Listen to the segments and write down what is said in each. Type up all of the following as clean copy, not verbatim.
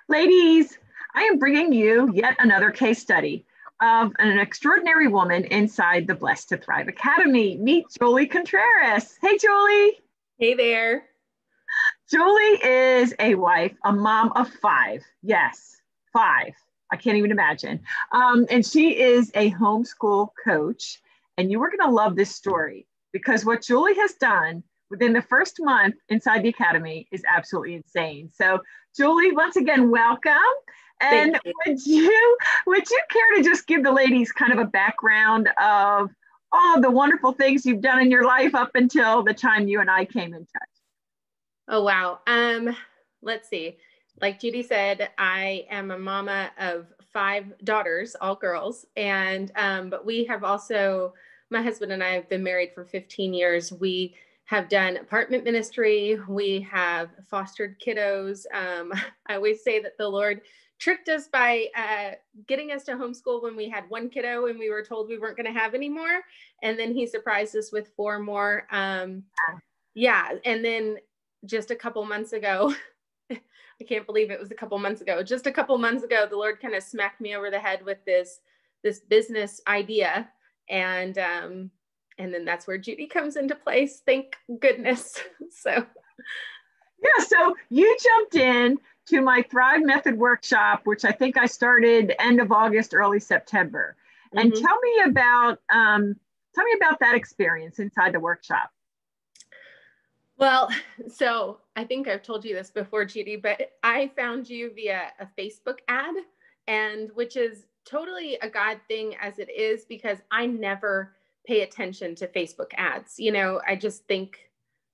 Ladies, I am bringing you yet another case study of an extraordinary woman inside the Blessed to Thrive Academy. Meet Julie Contreras. Hey, Julie. Hey there. Julie is a wife, a mom of five. Yes, five. I can't even imagine. And she is a homeschool coach. And you are going to love this story because what Julie has done within the first month inside the academy is absolutely insane. So, Julie, once again, welcome. And Thank you. would you care to just give the ladies kind of a background of all the wonderful things you've done in your life up until the time you and I came in touch? Oh, wow. Let's see. Like Judy said, I am a mama of five daughters, all girls. And, but we have also, my husband and I have been married for 15 years. We have done apartment ministry. We have fostered kiddos. I always say that the Lord tricked us by getting us to homeschool when we had one kiddo and we were told we weren't going to have any more. And then he surprised us with four more. Yeah. And then just a couple months ago, I can't believe it was a couple months ago. Just a couple months ago, the Lord kind of smacked me over the head with this business idea. And then that's where Judy comes into place. Thank goodness. So you jumped in to my Thrive Method workshop, which I think I started end of August, early September. And tell me about that experience inside the workshop. Well, so I think I've told you this before, Judy, but I found you via a Facebook ad, and which is totally a God thing as it is, because I never pay attention to Facebook ads. You know, I just think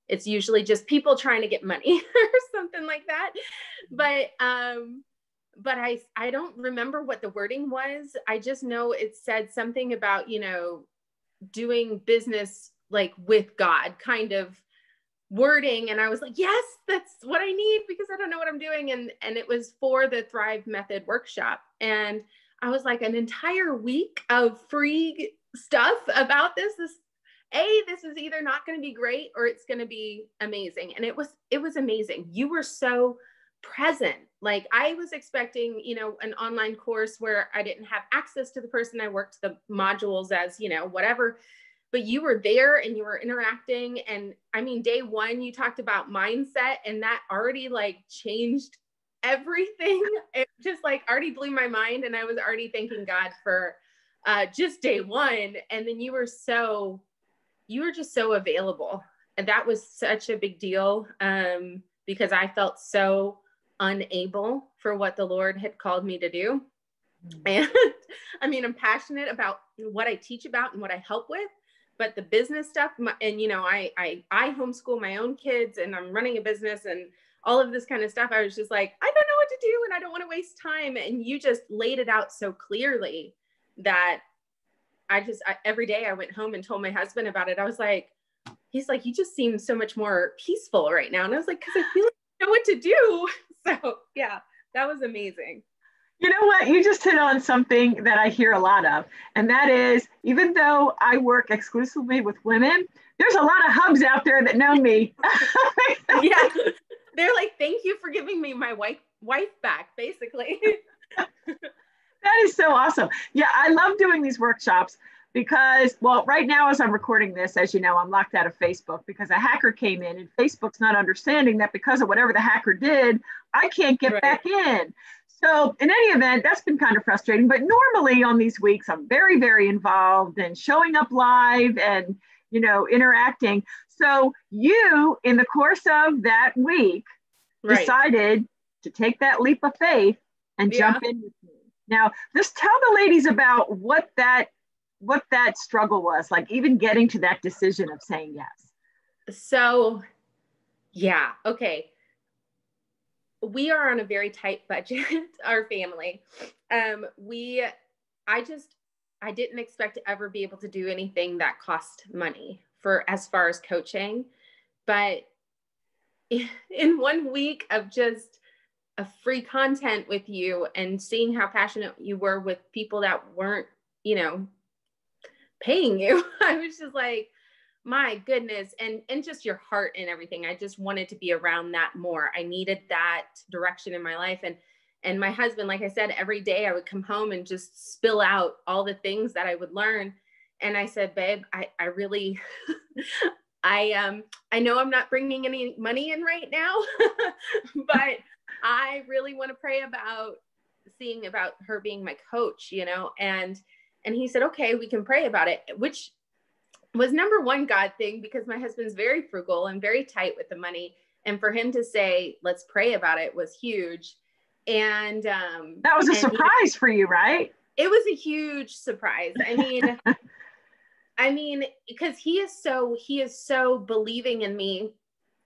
it's usually just people trying to get money or something like that. But I don't remember what the wording was. I just know it said something about, doing business like with God kind of wording. And I was like, yes, that's what I need because I don't know what I'm doing. And it was for the Thrive Method workshop. And I was like, an entire week of free stuff about this is either not going to be great or it's going to be amazing. And it was amazing. You were so present. Like I was expecting, an online course where I didn't have access to the person. I worked the modules as, whatever, but you were there and you were interacting. And I mean, day one, you talked about mindset, and that already like changed everything. It just like already blew my mind. And I was already thanking God for just day one. And then you were just so available. And that was such a big deal because I felt so unable for what the Lord had called me to do. And I mean, I'm passionate about what I teach about and what I help with, but the business stuff, and I homeschool my own kids and I'm running a business and all of this kind of stuff. I was just like, I don't know what to do and I don't want to waste time. And you just laid it out so clearly that every day I went home and told my husband about it. I was like, he's like, you just seem so much more peaceful right now. And I was like, because I feel like I know what to do. So yeah, that was amazing. You know what? You just hit on something that I hear a lot of. And that is, even though I work exclusively with women, there's a lot of hubs out there that know me. Yeah. They're like, thank you for giving me my wife back, basically. That is so awesome. Yeah, I love doing these workshops because, well, right now as I'm recording this, as you know, I'm locked out of Facebook because a hacker came in and Facebook's not understanding that because of whatever the hacker did, I can't get back in. So in any event, that's been kind of frustrating. But normally on these weeks, I'm very, very involved and showing up live and, interacting. So you, in the course of that week, decided to take that leap of faith and jump in with me. Now, just tell the ladies about what that struggle was, like even getting to that decision of saying yes. So, yeah. Okay. We are on a very tight budget, our family. I didn't expect to ever be able to do anything that cost money for as far as coaching, but in 1 week of just a free content with you and seeing how passionate you were with people that weren't, paying you, I was just like, my goodness. And just your heart and everything. I just wanted to be around that more. I needed that direction in my life. And my husband, like I said, every day I would come home and just spill out all the things that I would learn. And I said, babe, I really, I know I'm not bringing any money in right now, but I really want to pray about seeing about her being my coach, you know? And he said, okay, we can pray about it, which was number one God thing, because my husband's very frugal and very tight with the money. And for him to say, let's pray about it, was huge. And that was a surprise for you, right? It was a huge surprise. I mean, because he is so believing in me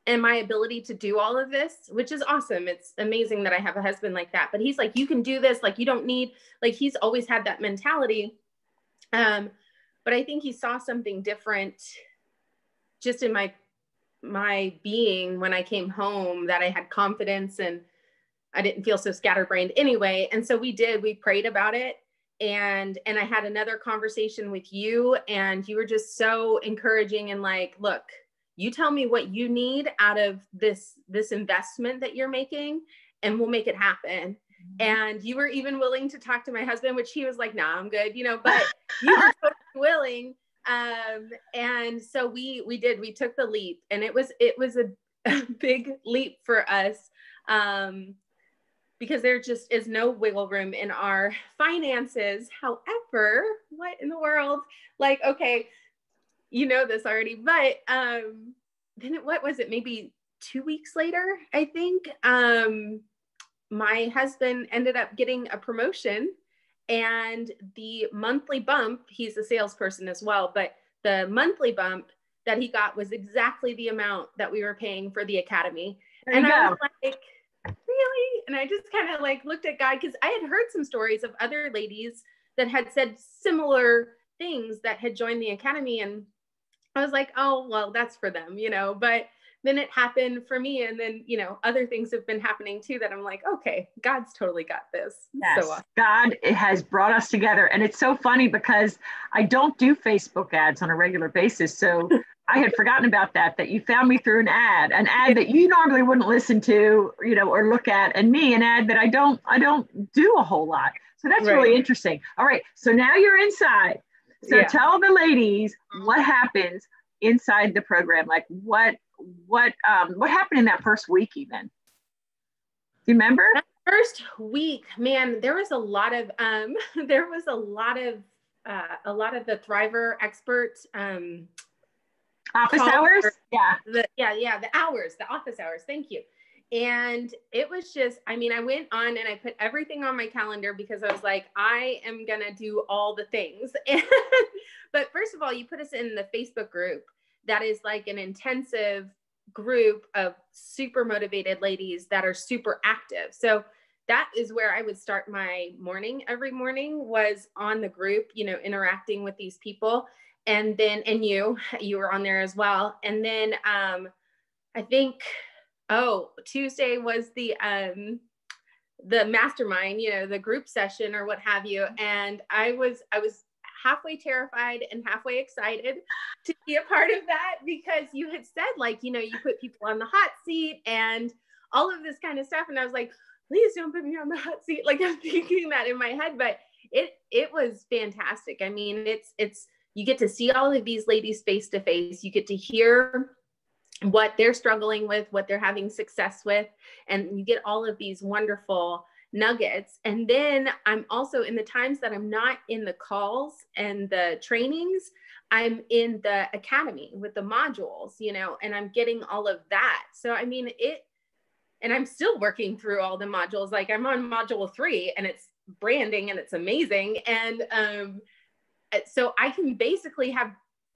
and my ability to do all of this, which is awesome. It's amazing that I have a husband like that, but he's like, you can do this. Like, you don't need, like, he's always had that mentality. But I think he saw something different just in my being when I came home, that I had confidence and I didn't feel so scatterbrained anyway. And so we prayed about it. And I had another conversation with you, and you were just so encouraging and like, look, you tell me what you need out of this investment that you're making, and we'll make it happen. And you were even willing to talk to my husband, which he was like, nah, I'm good, you know, but you were totally willing. And so we took the leap, and it was a big leap for us. Because there just is no wiggle room in our finances. However, what in the world? Like, okay, you know this already, but then what was it? Maybe 2 weeks later, I think, my husband ended up getting a promotion, and the monthly bump, he's a salesperson as well, but the monthly bump that he got was exactly the amount that we were paying for the academy. And I was like, really? And I just kind of like looked at God, because I had heard some stories of other ladies that had said similar things that had joined the academy. And I was like, oh, well, that's for them, you know, but then it happened for me. And then, you know, other things have been happening too, that I'm like, okay, God's totally got this. Yes, So awesome. God has brought us together. And it's so funny because I don't do Facebook ads on a regular basis. So I had forgotten about that you found me through an ad that you normally wouldn't listen to, you know, or look at, and me, an ad that I don't do a whole lot. So that's really interesting. All right. So now you're inside. So tell the ladies what happens inside the program. Like what happened in that first week even? Do you remember? That first week, man, there was a lot of the Thriver Expert office hours. The office hours. Thank you. And it was just, I mean, I went on and I put everything on my calendar, because I was like, I am going to do all the things. But first of all, you put us in the Facebook group that is like an intensive group of super motivated ladies that are super active. So that is where I would start my morning. Every morning was on the group, you know, interacting with these people. And then, and you were on there as well. And then, I think, Tuesday was the mastermind, you know, the group session or what have you. And I was halfway terrified and halfway excited to be a part of that, because you had said, like, you know, you put people on the hot seat and all of this kind of stuff. And I was like, please don't put me on the hot seat. Like, I'm thinking that in my head, but it was fantastic. I mean, it's, you get to see all of these ladies face to face. You get to hear what they're struggling with, what they're having success with, and you get all of these wonderful nuggets. And then I'm also, in the times that I'm not in the calls and the trainings, I'm in the academy with the modules, you know, and I'm getting all of that. So, I mean, and I'm still working through all the modules. Like, I'm on module 3 and it's branding and it's amazing. And so I can basically have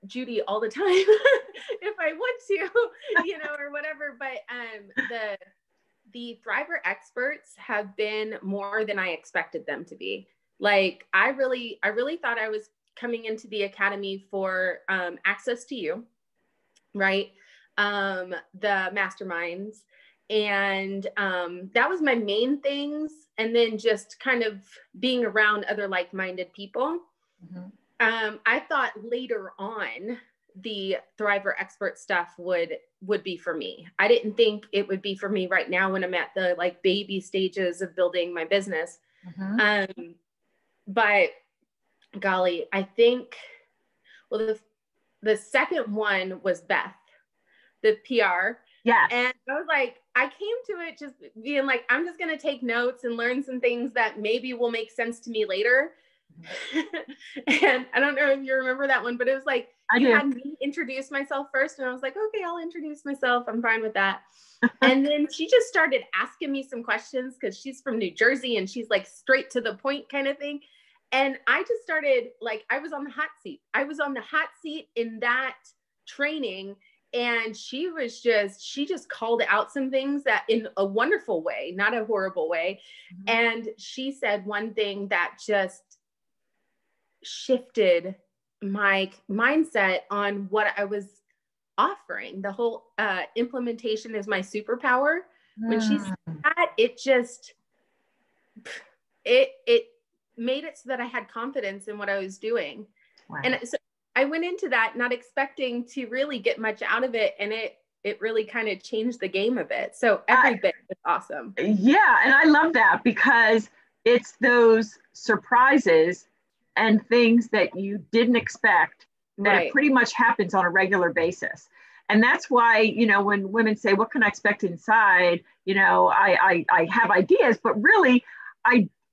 Judy all the time if I want to, you know, or whatever. But the Thriver Experts have been more than I expected them to be. Like, I really thought I was coming into the academy for access to you, right? The masterminds. And that was my main things. And then just kind of being around other like-minded people. Mm-hmm. I thought later on the Thriver Expert stuff would be for me. I didn't think it would be for me right now when I'm at the like baby stages of building my business. But golly, I think, well, the second one was Beth, the PR. Yes. And I was like, I came to it just being like, I'm just going to take notes and learn some things that maybe will make sense to me later. And I don't know if you remember that one, but it was like, you had me introduce myself first. And I was like, okay, I'll introduce myself. I'm fine with that. And then she just started asking me some questions because she's from New Jersey and she's like straight to the point kind of thing. And I just started like, I was on the hot seat. I was on the hot seat in that training. And she just called out some things that in a wonderful way, not a horrible way. And she said one thing that just shifted my mindset on what I was offering. The whole implementation is my superpower. When she said that, it made it so that I had confidence in what I was doing. Wow. And so I went into that not expecting to really get much out of it. And it really kind of changed the game a bit. So every bit is awesome. Yeah. And I love that because it's those surprises and things that you didn't expect that pretty much happens on a regular basis. And that's why, you know, when women say, what can I expect inside? You know, I have ideas, but really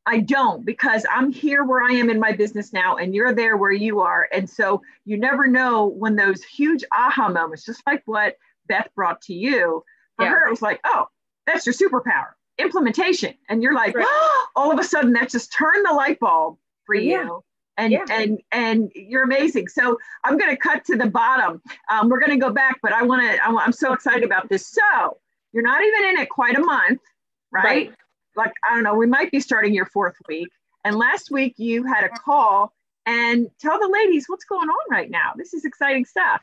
I don't, because I'm here where I am in my business now and you're there where you are. And so you never know when those huge aha moments, just like what Beth brought to you, for her, it was like, oh, that's your superpower, implementation. And you're like, oh, all of a sudden that just turned the light bulb for you. And you're amazing. So I'm going to cut to the bottom. We're going to go back, but I'm so excited about this. So you're not even in it quite a month, right? Like, I don't know, we might be starting your 4th week. And last week you had a call, and tell the ladies what's going on right now. This is exciting stuff.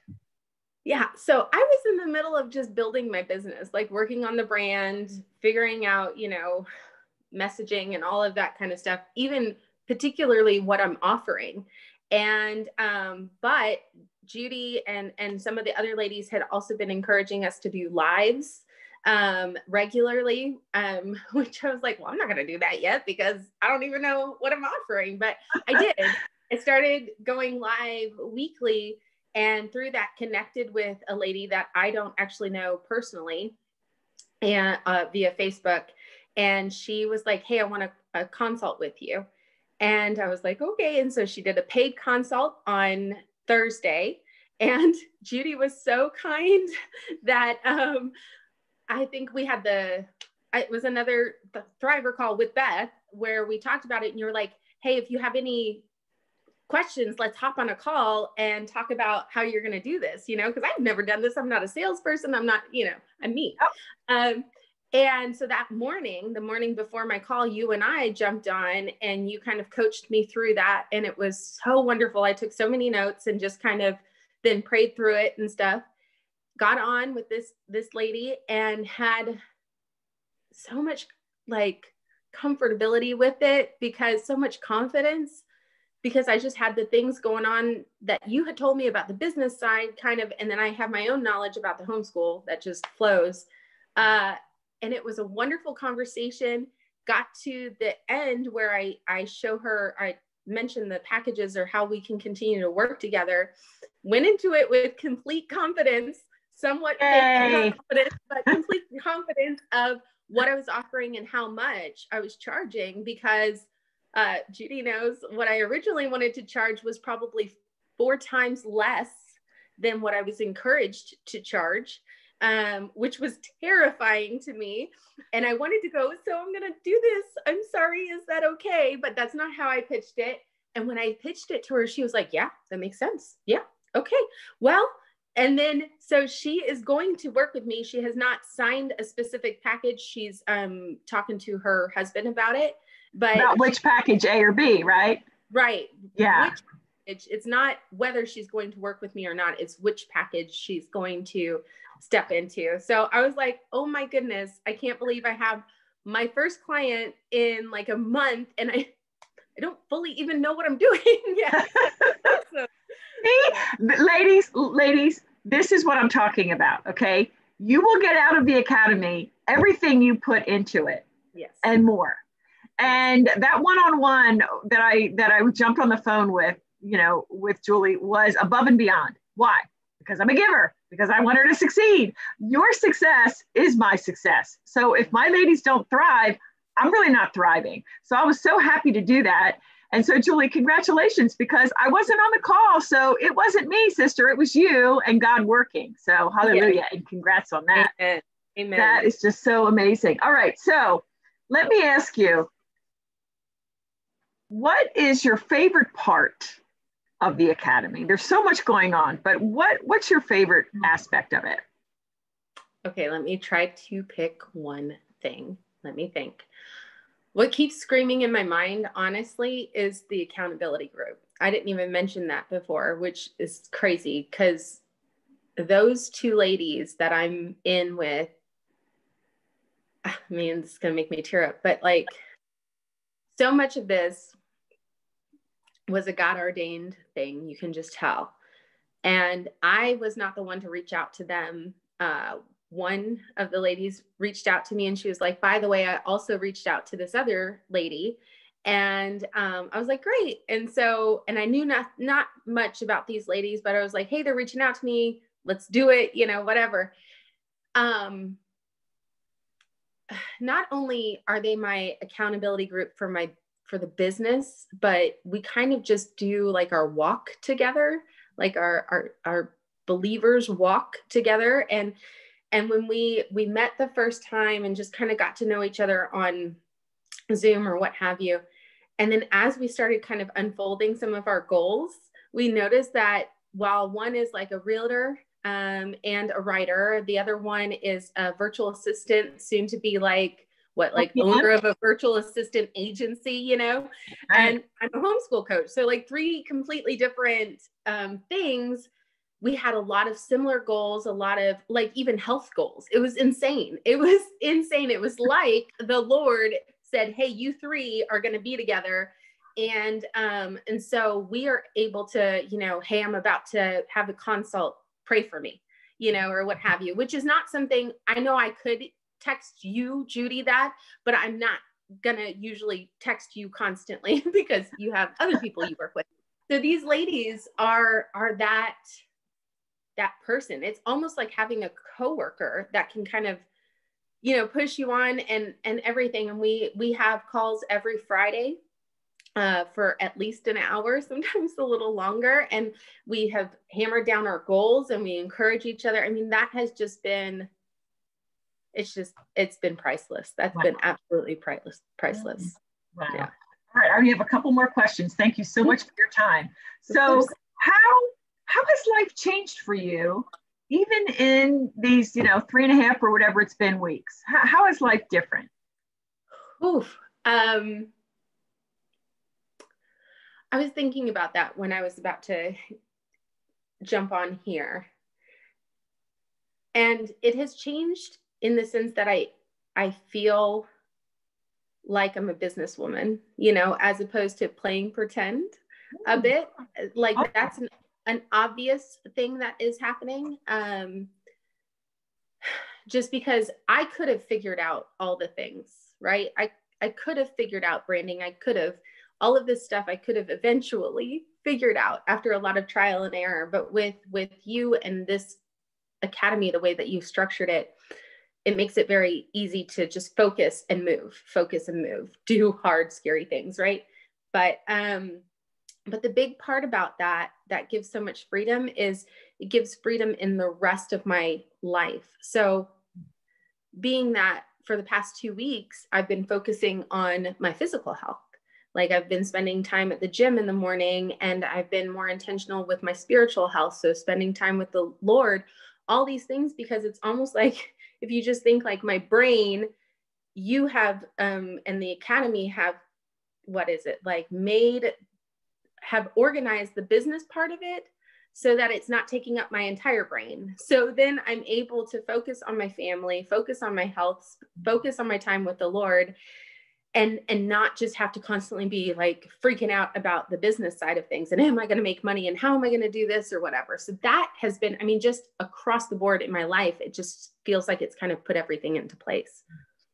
Yeah. So I was in the middle of just building my business, like working on the brand, figuring out, you know, messaging and all of that kind of stuff, even particularly what I'm offering. And, but Judy and some of the other ladies had also been encouraging us to do lives regularly, which I was like, well, I'm not going to do that yet because I don't even know what I'm offering, but I did. I started going live weekly, and through that connected with a lady that I don't actually know personally and via Facebook. And she was like, hey, I want a consult with you. And I was like, okay. And so she did a paid consult on Thursday, and Judy was so kind that, I think we had it was another Thriver call with Beth where we talked about it, and you're like, hey, if you have any questions, let's hop on a call and talk about how you're going to do this, you know, because I've never done this. I'm not a salesperson. I'm not, you know, I'm me. And so that morning, the morning before my call, you and I jumped on and you kind of coached me through that. And it was so wonderful. I took so many notes and just kind of then prayed through it and stuff. Got on with this lady and had so much like comfortability with it, because so much confidence, because I just had the things going on that you had told me about the business side kind of, and then I have my own knowledge about the homeschool that just flows. And it was a wonderful conversation. Got to the end where I show her, I mentioned the packages or how we can continue to work together. Went into it with complete confidence, somewhat fake confidence, but complete confidence of what I was offering and how much I was charging, because Judy knows what I originally wanted to charge was probably 4 times less than what I was encouraged to charge. Which was terrifying to me. And I wanted to go, so I'm going to do this. I'm sorry. Is that okay? But that's not how I pitched it. And when I pitched it to her, she was like, yeah, that makes sense. Yeah. Okay. Well, and then, so she is going to work with me. She has not signed a specific package. She's talking to her husband about it, but about which package, A or B, right? Right. Yeah. It's not whether she's going to work with me or not. It's which package she's going to step into. So I was like, oh my goodness, I can't believe I have my first client in like a month and I don't fully even know what I'm doing yet. Ladies, this is what I'm talking about. Okay. You will get out of the academy everything you put into it. Yes. And more. And that one-on-one that I jumped on the phone with, with Julie was above and beyond. Why? Because I'm a giver, because I want her to succeed. Your success is my success. So if my ladies don't thrive, I'm really not thriving. So I was so happy to do that. And so, Julie, congratulations, because I wasn't on the call. So it wasn't me, sister. It was you and God working. So hallelujah. And congrats on that. Amen. Amen. That is just so amazing. All right. So let me ask you, what is your favorite part of the academy? There's so much going on, but what's your favorite aspect of it? Okay, let me try to pick one thing. Let me think. What keeps screaming in my mind, honestly, is the accountability group. I didn't even mention that before, which is crazy because those two ladies that I'm in with, I mean, it's going to make me tear up, but like so much of this was a God ordained thing. You can just tell. And I was not the one to reach out to them. One of the ladies reached out to me and she was like, by the way, I also reached out to this other lady. And I was like, great. And so, and I knew not much about these ladies, but I was like, hey, they're reaching out to me. Let's do it, whatever. Not only are they my accountability group for the business, but we kind of just do like our walk together, like our believers walk together. And when we met the first time and just kind of got to know each other on Zoom or what have you. And then as we started kind of unfolding some of our goals, we noticed that while one is like a realtor and a writer, the other one is a virtual assistant, soon to be like owner of a virtual assistant agency, Right. And I'm a homeschool coach. So like three completely different things. We had a lot of similar goals, a lot of like even health goals. It was insane. It was like the Lord said, hey, you three are going to be together. And so we are able to, hey, I'm about to have a consult, pray for me, or what have you, which is not something I know I could text you, Judy, that, but I'm not going to usually text you constantly because you have other people you work with. So these ladies are that person. It's almost like having a coworker that can kind of, push you on and everything. And we have calls every Friday for at least an hour, sometimes a little longer. And we have hammered down our goals and we encourage each other. I mean, that has just been, it's been priceless. That's been absolutely priceless. Wow. Yeah. All right. I have a couple more questions. Thank you so much for your time. So how has life changed for you, even in these, 3.5 or whatever it's been weeks? How is life different? Oof. I was thinking about that when I was about to jump on here. And it has changed in the sense that I feel like I'm a businesswoman, as opposed to playing pretend a bit. Like that's an obvious thing that is happening. Just because I could have figured out all the things, right? I could have figured out branding. I could have all of this stuff I could have eventually figured out after a lot of trial and error. But with you and this academy, the way that you've structured it, it makes it very easy to just focus and move, do hard, scary things, right? But the big part about that gives so much freedom is it gives freedom in the rest of my life. So being that for the past 2 weeks, I've been focusing on my physical health. Like I've been spending time at the gym in the morning and I've been more intentional with my spiritual health. So spending time with the Lord, all these things, because it's almost like, if you just think like my brain, you have, and the academy have, have organized the business part of it so that it's not taking up my entire brain. So then I'm able to focus on my family, focus on my health, focus on my time with the Lord. and not just have to constantly be like freaking out about the business side of things. And am I going to make money? And how am I going to do this or whatever? So that has been, I mean, just across the board in my life, it just feels like it's kind of put everything into place.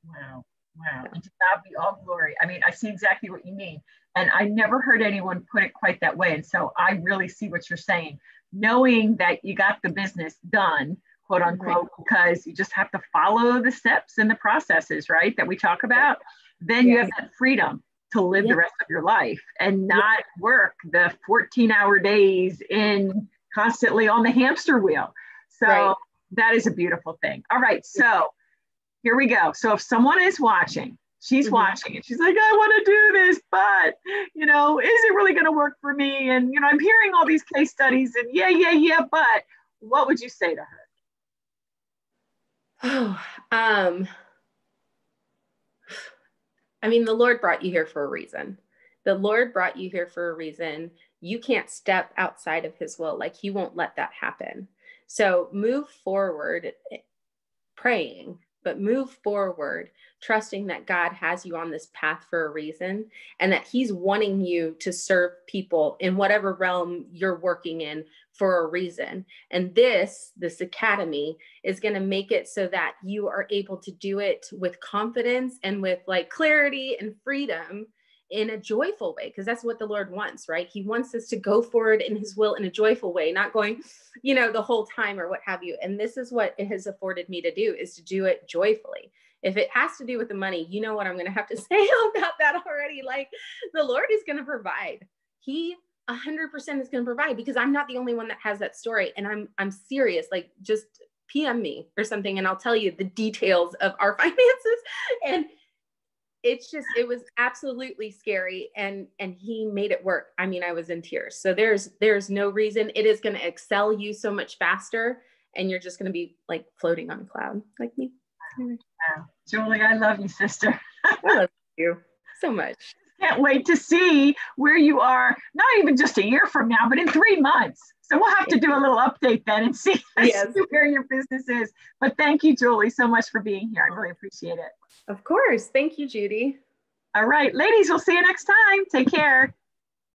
Wow. Wow. And to God be all glory. I mean, I see exactly what you mean. And I never heard anyone put it quite that way. And so I really see what you're saying, knowing that you got the business done, quote unquote, because you just have to follow the steps and the processes, right, that we talk about. Then you have that freedom to live the rest of your life and not work the 14-hour days in constantly on the hamster wheel. So that is a beautiful thing. All right. So here we go. So if someone is watching, she's watching and she's like, I want to do this, but, you know, is it really going to work for me? And, you know, I'm hearing all these case studies and but what would you say to her? I mean, the Lord brought you here for a reason. The Lord brought you here for a reason. You can't step outside of his will. Like, he won't let that happen. So move forward praying, but move forward, trusting that God has you on this path for a reason, and that he's wanting you to serve people in whatever realm you're working in for a reason. And this academy is going to make it so that you are able to do it with confidence and with like clarity and freedom in a joyful way, because that's what the Lord wants, right? He wants us to go forward in his will in a joyful way, not going, you know, the whole time or what have you. And this is what it has afforded me to do, is to do it joyfully. If it has to do with the money, you know what I'm going to have to say about that already. Like, the Lord is going to provide. He 100% is going to provide, because I'm not the only one that has that story. And I'm serious. Like, just PM me or something, and I'll tell you the details of our finances. And it was absolutely scary. And he made it work. I mean, I was in tears. So there's no reason. It is going to excel you so much faster. And you're just going to be like floating on a cloud like me. Wow. Julie, I love you, sister. I love you so much. Can't wait to see where you are, not even just a year from now, but in 3 months. So we'll have to do a little update then and see where your business is. But thank you, Julie, so much for being here. I really appreciate it. Of course. Thank you, Judy. All right, ladies, we'll see you next time. Take care.